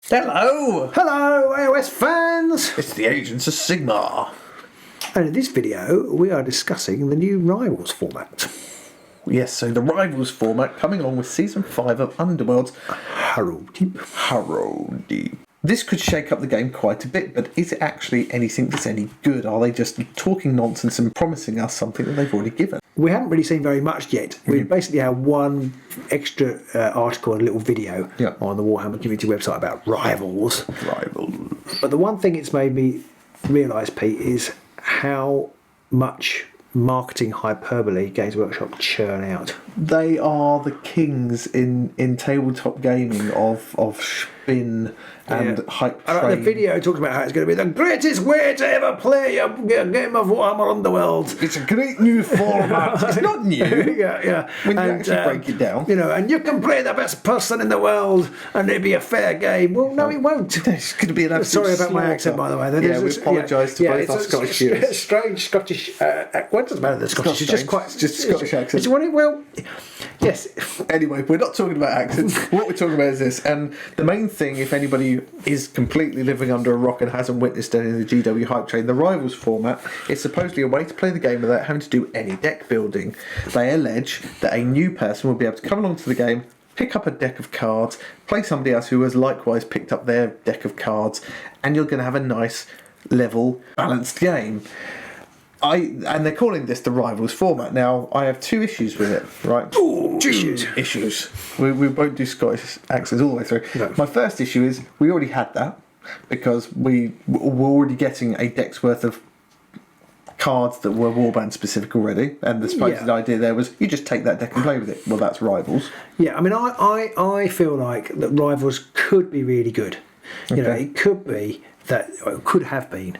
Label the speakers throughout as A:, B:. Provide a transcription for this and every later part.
A: Hello!
B: Hello, AOS fans!
A: It's the Agents of Sigmar.
B: And in this video, we are discussing the new Rivals format.
A: Yes, so the Rivals format coming along with Season 5 of Underworlds Harrowdeep. This could shake up the game quite a bit, but is it actually anything that's any good? Are they just talking nonsense and promising us something that they've already given?
B: We haven't really seen very much yet. We basically have one extra article and a little video on the Warhammer community website about Rivals. But the one thing it's made me realise, Pete, is how much marketing hyperbole Games Workshop churn out.
A: They are the kings in tabletop gaming of spin and hype train.
B: The video talks about how it's going to be the greatest way to ever play a game of Warhammer Underworld.
A: It's a great new format. It's not new.
B: yeah.
A: When you actually break it down.
B: You know, and you can play the best person in the world and it'll be a fair game. Well, no, it won't.
A: It's going to be an absolute
B: Sorry about my accent, by the way.
A: Yeah, we apologise to both our Scottish viewers.
B: Strange Scottish... what doesn't matter the Scottish? It's
A: just a Scottish accent.
B: Well, yes.
A: Anyway, we're not talking about accents. What we're talking about is this. And the main thing, if anybody is completely living under a rock and hasn't witnessed any of the GW hype train, the Rivals format is supposedly a way to play the game without having to do any deck building. They allege that a new person will be able to come along to the game, pick up a deck of cards, play somebody else who has likewise picked up their deck of cards, and you're going to have a nice, level, balanced game. And they're calling this the Rivals format. Now, I have two issues with it, right?
B: Ooh,
A: issues. We won't do Scottish accents all the way through.
B: No.
A: My first issue is we already had that because we were already getting a deck's worth of cards that were warband specific already, and the supposed idea there was you just take that deck and play with it. Well, that's Rivals.
B: Yeah, I mean, I feel like that Rivals could be really good. You know, it could be that it could have been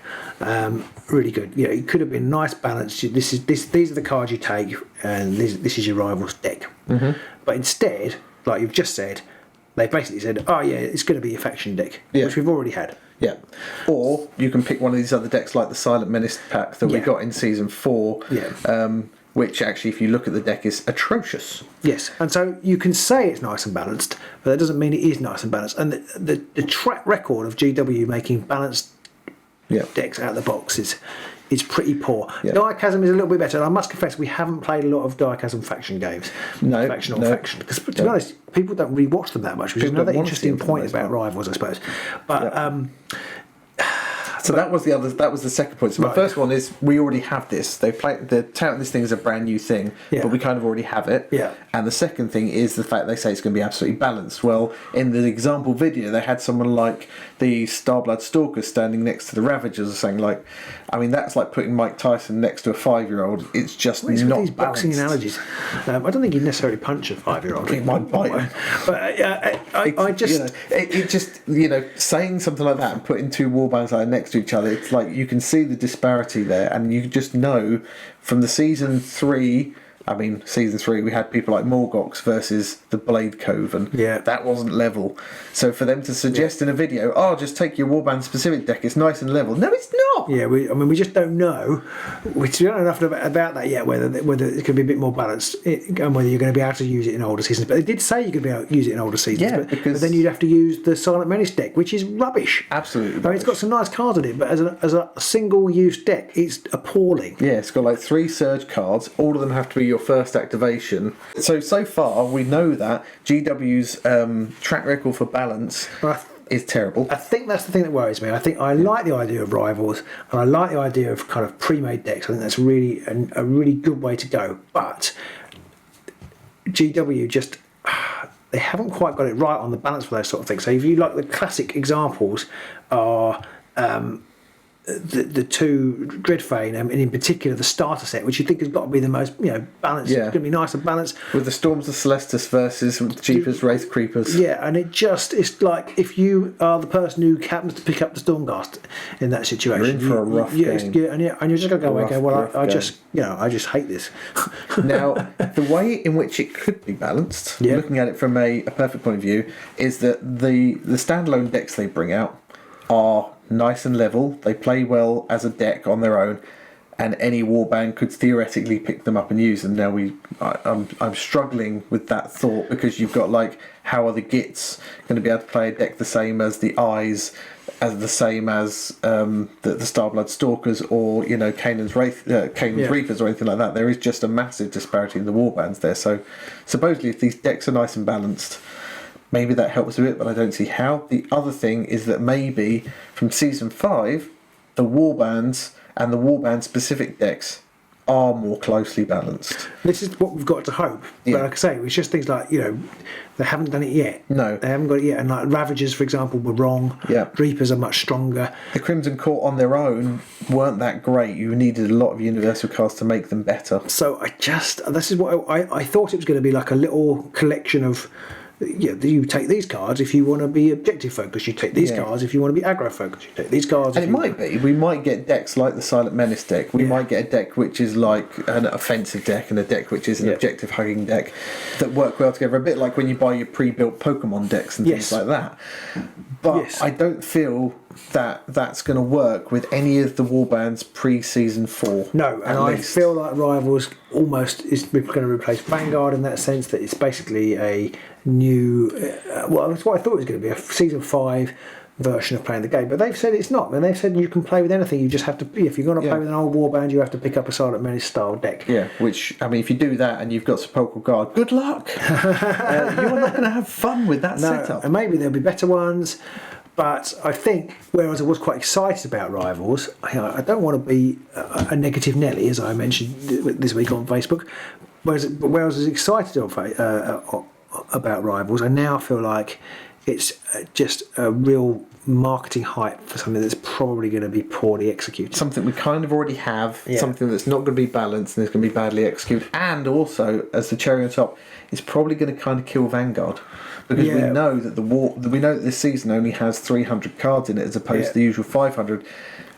B: really good. You know, it could have been nice balance. These are the cards you take, and this is your Rivals deck. But instead, like you've just said, they basically said, "Oh yeah, it's going to be a faction deck," which we've already had.
A: Yeah, or you can pick one of these other decks like the Silent Menace pack that we got in Season 4. Which actually, if you look at the deck, is atrocious.
B: Yes, and so you can say it's nice and balanced, but that doesn't mean it is nice and balanced. And the track record of GW making balanced decks out of the box is pretty poor. Chasm is a little bit better, and I must confess we haven't played a lot of Chasm faction games. Faction, because to be honest, people don't really watch them that much, which is another interesting point about Rivals, I suppose. But
A: so that was the second point. So my first one is we already have this. They're touting this thing as a brand new thing, but we kind of already have it.
B: Yeah.
A: And the second thing is the fact they say it's going to be absolutely balanced. Well, in the example video, they had someone like the Starblood Stalkers standing next to the Ravagers, saying like, I mean, that's like putting Mike Tyson next to a 5-year-old. It's just not balanced.
B: These boxing analogies. I don't think he'd necessarily punch a 5-year-old.
A: It might bite him.
B: But I just...
A: It just, saying something like that and putting two warbands like next to each other, it's like you can see the disparity there, and you just know from the Season 3... I mean, Season 3, we had people like Morgox versus the Blade Coven. That wasn't level. So for them to suggest in a video, just take your Warband specific deck, it's nice and level. No, it's not!
B: Yeah, we just don't know. We don't know enough about that yet, whether it could be a bit more balanced and whether you're going to be able to use it in older seasons. But they did say you could be able to use it in older seasons. But then you'd have to use the Silent Menace deck, which is rubbish.
A: Absolutely.
B: I mean, it's got some nice cards in it, but as a single-use deck, it's appalling.
A: Yeah, it's got like 3 Surge cards. All of them have to be your first activation. So far, we know that GW's track record for balance is terrible.
B: I think that's the thing that worries me. I like the idea of Rivals, and I like the idea of kind of pre-made decks. I think that's really a really good way to go. But GW just... they haven't quite got it right on the balance for those sort of things. So if you like, the classic examples are... the two Dreadfane, and in particular the starter set, which you think has got to be the most balanced. It's going to be nice and balanced.
A: With the Storms of Celestus versus Jeepers Wraith Creepers.
B: Yeah, and it's like if you are the person who happens to pick up the Stormcast in that situation,
A: you're in for a rough game.
B: And you're just going to go, okay, well, I just hate this.
A: Now, the way in which it could be balanced, looking at it from a perfect point of view, is that the standalone decks they bring out are nice and level. They play well as a deck on their own, and any warband could theoretically pick them up and use them. Now I'm struggling with that thought, because you've got like, how are the Gits going to be able to play a deck the same as the Eyes, as the same as the Starblood Stalkers, or Canaan's Reapers or anything like that? There is just a massive disparity in the warbands there. So supposedly, if these decks are nice and balanced, maybe that helps a bit, but I don't see how. The other thing is that maybe from Season 5, the warbands and the warband specific decks are more closely balanced.
B: This is what we've got to hope.
A: Yeah.
B: But like I say, it's just things like, they haven't done it yet.
A: No.
B: They haven't got it yet. And like Ravagers, for example, were wrong.
A: Yeah.
B: Reapers are much stronger.
A: The Crimson Court on their own weren't that great. You needed a lot of universal cards to make them better.
B: So this is what I thought it was going to be, like a little collection of, you take these cards if you want to be objective focused, you take these cards if you want to be aggro focused, you take these cards.
A: And we might get decks like the Silent Menace deck. We might get a deck which is like an offensive deck, and a deck which is an objective hugging deck, that work well together. A bit like when you buy your pre-built Pokemon decks and things like that. But I don't feel that that's going to work with any of the warbands pre-season 4.
B: No, and I feel like Rivals almost is going to replace Vanguard in that sense, that it's basically a new, that's what I thought it was going to be, a season 5 version of playing the game, but they've said it's not, and they've said you can play with anything. You just have to, if you're going to play with an old warband, you have to pick up a Silent Menace style deck.
A: Which, I mean, if you do that and you've got Sepulchral Guard, good luck. You're not going to have fun with that setup.
B: And maybe there'll be better ones. But I think, whereas I was quite excited about Rivals, I don't want to be a negative Nelly, as I mentioned this week on Facebook. Whereas I was excited about Rivals, I now feel like it's just a real marketing hype for something that's probably going to be poorly executed.
A: Something we kind of already have, something that's not going to be balanced and is going to be badly executed. And also, as the cherry on top, it's probably going to kind of kill Vanguard. Because we know that this season only has 300 cards in it, as opposed to the usual 500.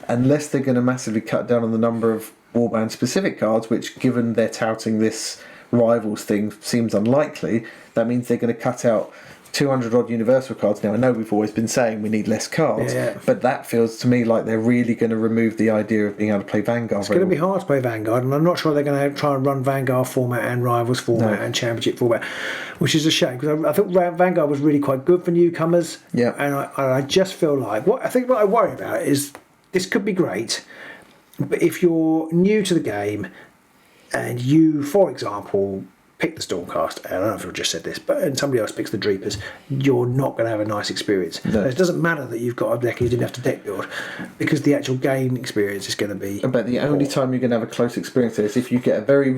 A: Unless they're going to massively cut down on the number of warband specific cards, which, given they're touting this Rivals thing, seems unlikely. That means they're going to cut out 200 odd universal cards. Now, I know we've always been saying we need less cards, but that feels to me like they're really going to remove the idea of being able to play Vanguard.
B: It's going to be hard to play Vanguard, and I'm not sure they're going to try and run Vanguard format and Rivals format and Championship format, which is a shame, because I thought Vanguard was really quite good for newcomers. And I just feel like what I worry about is this could be great, but if you're new to the game and you, for example, pick the Stormcast, I don't know if I just said this, and somebody else picks the Dreepers, you're not going to have a nice experience. No. It doesn't matter that you've got a deck and you didn't have to deck build, because the actual game experience is going to be...
A: But the only time you're going to have a close experience is if you get a very,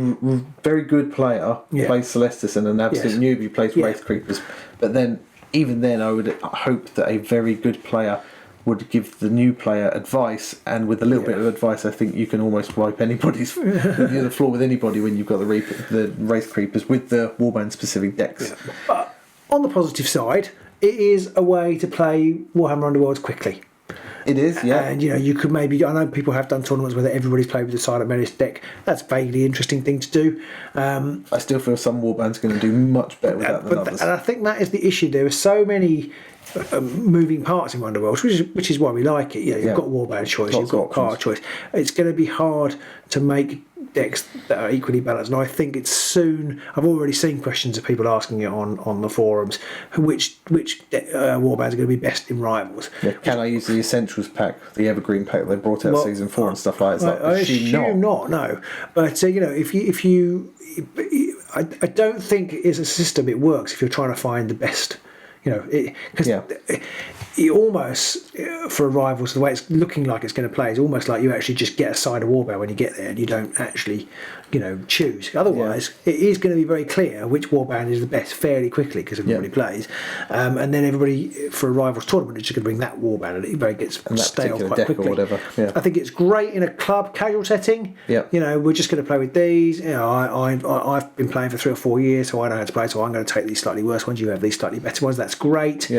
A: very good player plays Celestis and an absolute newbie plays Wraith Creepers. But then, even then, I would hope that a very good player would give the new player advice, and with a little bit of advice, I think you can almost wipe anybody's the floor with anybody when you've got the Wraith Creepers with the warband specific decks.
B: But on the positive side, it is a way to play Warhammer Underworlds quickly.
A: It is, yeah.
B: And you could maybe, I know people have done tournaments where everybody's played with the Silent Menace deck. That's a vaguely interesting thing to do.
A: I still feel some warbands are going to do much better with that than others.
B: And I think that is the issue. There are so many moving parts in Underworlds, which is why we like it. You've got warband choice, you've got card choice. It's going to be hard to make decks that are equally balanced, and I think it's soon. I've already seen questions of people asking it on the forums, which warbands are going to be best in Rivals.
A: Can I use the Essentials pack, the Evergreen pack they brought out season 4 and stuff like that?
B: I assume not. No, but if you I don't think as a system it works if you're trying to find the best. Because it almost, for Rivals, the way it's looking like it's going to play is almost like you actually just get a side of warband when you get there, and you don't actually, choose. Otherwise, it is going to be very clear which warband is the best fairly quickly, because everybody plays, and then everybody for a Rivals tournament is just going to bring that warband, and it gets stale quite quickly.
A: Or whatever.
B: I think it's great in a club casual setting. We're just going to play with these. I've been playing for 3 or 4 years, so I know how to play. So I'm going to take these slightly worse ones. You have these slightly better ones. That's great.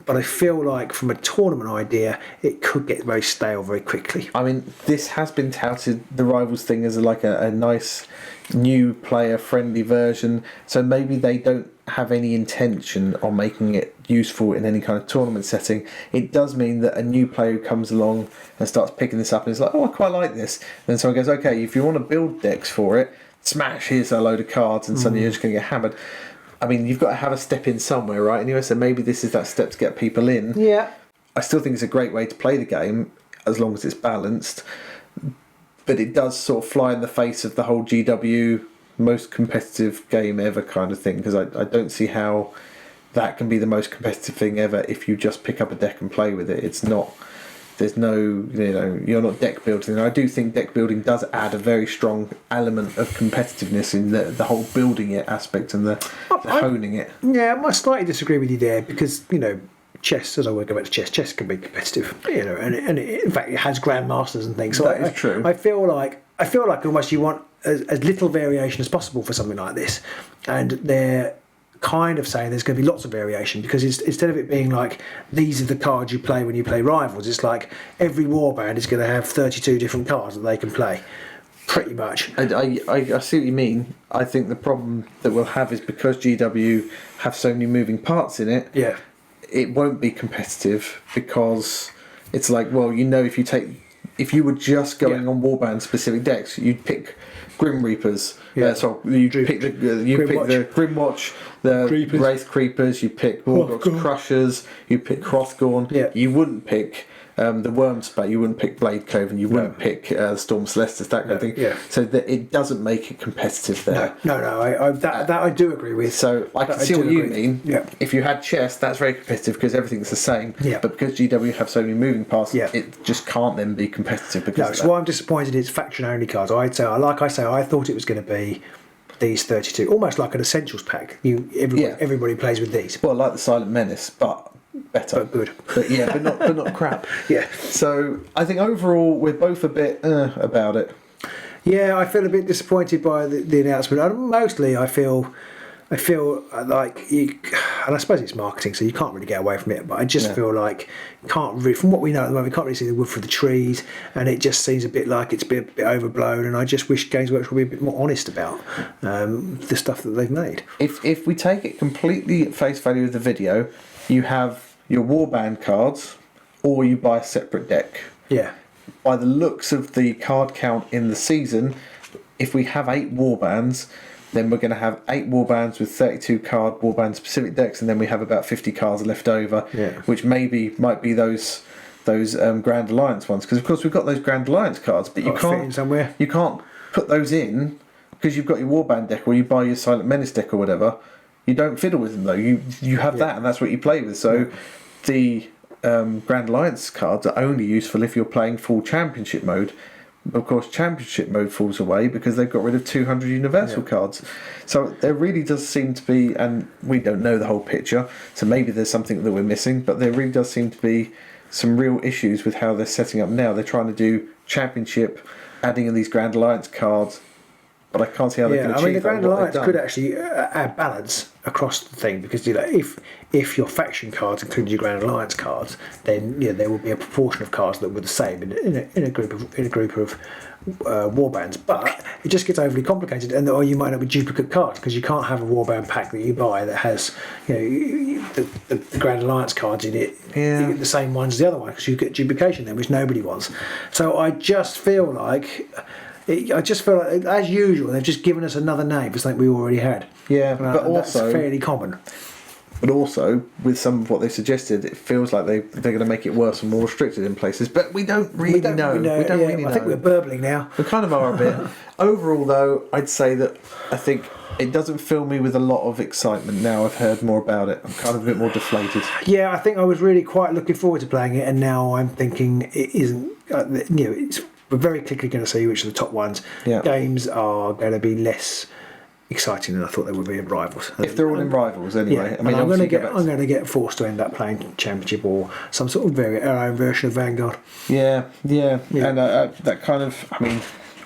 B: But I feel like from a tournament idea, it could get very stale very quickly.
A: I mean, this has been touted, the Rivals thing, as like a nice new player friendly version, so maybe they don't have any intention on making it useful in any kind of tournament setting, it does mean that a new player who comes along and starts picking this up and is like, oh, I quite like this. Then someone goes, okay, if you want to build decks for it, smash, here's a load of cards, and suddenly you're just going to get hammered. I mean, you've got to have a step in somewhere, right? Anyway, so maybe this is that step to get people in.
B: Yeah.
A: I still think it's a great way to play the game, as long as it's balanced. But it does sort of fly in the face of the whole GW most competitive game ever kind of thing, because I don't see how that can be the most competitive thing ever if you just pick up a deck and play with it. It's not, there's no, you're not deck building. And I do think deck building does add a very strong element of competitiveness in the whole building it aspect and the honing it.
B: Yeah, I slightly disagree with you there, because, chess, as I work about chess can be competitive, and in fact it has grandmasters and things. So
A: that is true.
B: I feel like almost you want as little variation as possible for something like this, and they're kind of saying there's going to be lots of variation, because instead of it being like these are the cards you play when you play Rivals, it's like every warband is going to have 32 different cards that they can play. Pretty much.
A: I see what you mean. I think the problem that we'll have is because GW have so many moving parts in it.
B: Yeah.
A: It won't be competitive, because it's like, well, if you were just going on warband specific decks, you'd pick Grim Reapers. So you pick the Grimwatch, the
B: Creepers.
A: Wraith Creepers. You pick Warlock's Crushers. You pick Hrothgorn.
B: Yeah.
A: You wouldn't pick the Wormspat. You wouldn't pick Blade Cove, and you wouldn't pick Storm Celestis, that kind of thing.
B: Yeah.
A: So that it doesn't make it competitive there.
B: No. That I do agree with.
A: So I can see what you mean.
B: Yeah.
A: If you had chess, that's very competitive because everything's the same.
B: Yeah.
A: But because GW have so many moving parts, it just can't then be competitive. Because
B: no, so why I'm disappointed is faction only cards. I thought it was going to be these 32, almost like an essentials pack. Everybody plays with these.
A: Well, like the Silent Menace, but better,
B: but good.
A: but not crap.
B: Yeah.
A: So I think overall we're both a bit about it.
B: Yeah, I feel a bit disappointed by the announcement. Mostly, I feel like you, and I suppose it's marketing, so you can't really get away from it. But I just feel like you can't really, from what we know at the moment, we can't really see the wood for the trees, and it just seems a bit like it's been a bit overblown. And I just wish Games Workshop would be a bit more honest about the stuff that they've made.
A: If we take it completely at face value of the video, you have your warband cards, or you buy a separate deck.
B: Yeah.
A: By the looks of the card count in the season, if we have 8 warbands, then we're going to have 8 warbands with 32 card warband specific decks, and then we have about 50 cards left over, which might be those Grand Alliance ones, because of course we've got those Grand Alliance cards, but you can't put those in because you've got your warband deck, or you buy your Silent Menace deck or whatever. You don't fiddle with them though. You have that, and that's what you play with. So the Grand Alliance cards are only useful if you're playing full championship mode. Of course, championship mode falls away because they've got rid of 200 universal cards. So there really does seem to be, and we don't know the whole picture, so maybe there's something that we're missing, but there really does seem to be some real issues with how they're setting up now. They're trying to do championship, adding in these Grand Alliance cards, but I can't see how they can achieve that.
B: The Grand Alliance could actually add balance across the thing, because if your faction cards include your Grand Alliance cards, then there will be a proportion of cards that were the same in a group of warbands. But it just gets overly complicated, or you might have a duplicate card, because you can't have a warband pack that you buy that has the Grand Alliance cards in it, the same ones as the other one, because you get duplication then, which nobody wants. So I just feel like. As usual, they've just given us another name for something we already had.
A: Yeah, but also
B: that's fairly common.
A: But also, with some of what they suggested, it feels like they're going to make it worse and more restricted in places. But we don't really know.
B: I think we're burbling now.
A: We kind of are a bit. Overall, though, I'd say that I think it doesn't fill me with a lot of excitement now I've heard more about it. I'm kind of a bit more deflated. Yeah,
B: I think I was really quite looking forward to playing it, and now I'm thinking it isn't. We're very quickly going to see which of the top ones. Games are going to be less exciting than I thought they would be in Rivals.
A: If they're all in Rivals, anyway. I mean,
B: I'm going to get forced to end up playing Championship or some sort of our own version of Vanguard.
A: Yeah. And that kind of, I mean,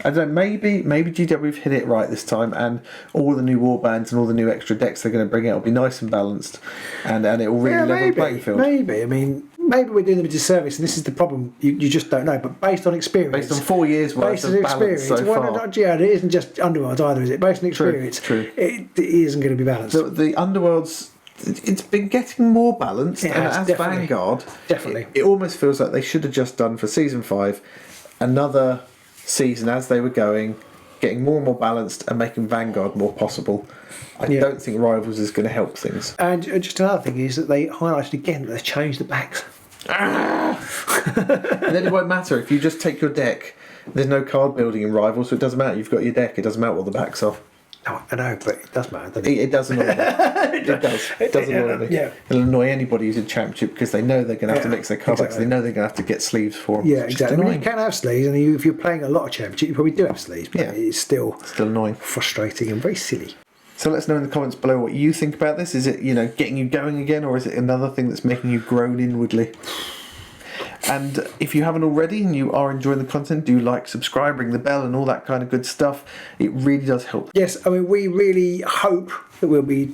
A: I don't know, maybe GW have hit it right this time, and all the new warbands and all the new extra decks they're going to bring out will be nice and balanced, and it will really level the playing field.
B: Maybe. I mean, maybe we're doing them a disservice, and this is the problem. You just don't know. But based on experience,
A: based on 4 years worth of balance so far,
B: it isn't just Underworlds either, is it? Based on experience,
A: true.
B: It isn't going to be balanced.
A: The Underworlds, it's been getting more balanced, and as Vanguard,
B: definitely,
A: it almost feels like they should have just done for season 5 another season as they were going, getting more and more balanced and making Vanguard more possible. I don't think Rivals is going to help things.
B: And just another thing is that they highlighted again that they've changed the backs.
A: And then it won't matter if you just take your deck. There's no card building in Rivals, so it doesn't matter. You've got your deck. It doesn't matter what the backs are.
B: No, I know, but it does matter, doesn't it?
A: It does annoy me. It does. It does annoy me.
B: Yeah.
A: It'll annoy anybody who's in Championship because they know they're going to have to mix their card backs. They know they're going to have to get sleeves for them.
B: Yeah, exactly. I mean, you can have sleeves, and if you're playing a lot of Championship, you probably do have sleeves, but it's still
A: annoying,
B: frustrating, and very silly.
A: So let us know in the comments below what you think about this. Is it, getting you going again, or is it another thing that's making you groan inwardly? And if you haven't already and you are enjoying the content, do like, subscribe, ring the bell and all that kind of good stuff. It really does help.
B: Yes, I mean, we really hope that we'll be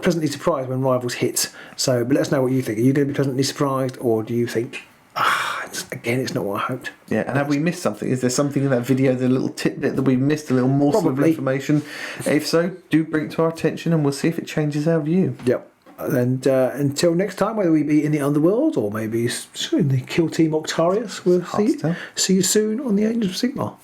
B: pleasantly surprised when Rivals hits. So, but let us know what you think. Are you going to be pleasantly surprised, or do you think, it's not what I hoped?
A: Yeah, and have we missed something? Is there something in that video, the little tidbit that we missed, a little morsel of information? If so, do bring it to our attention and we'll see if it changes our view.
B: Yep. And until next time, whether we be in the Underworld or maybe in the Kill Team Octarius, we'll see you soon on the Angels of Sigmar.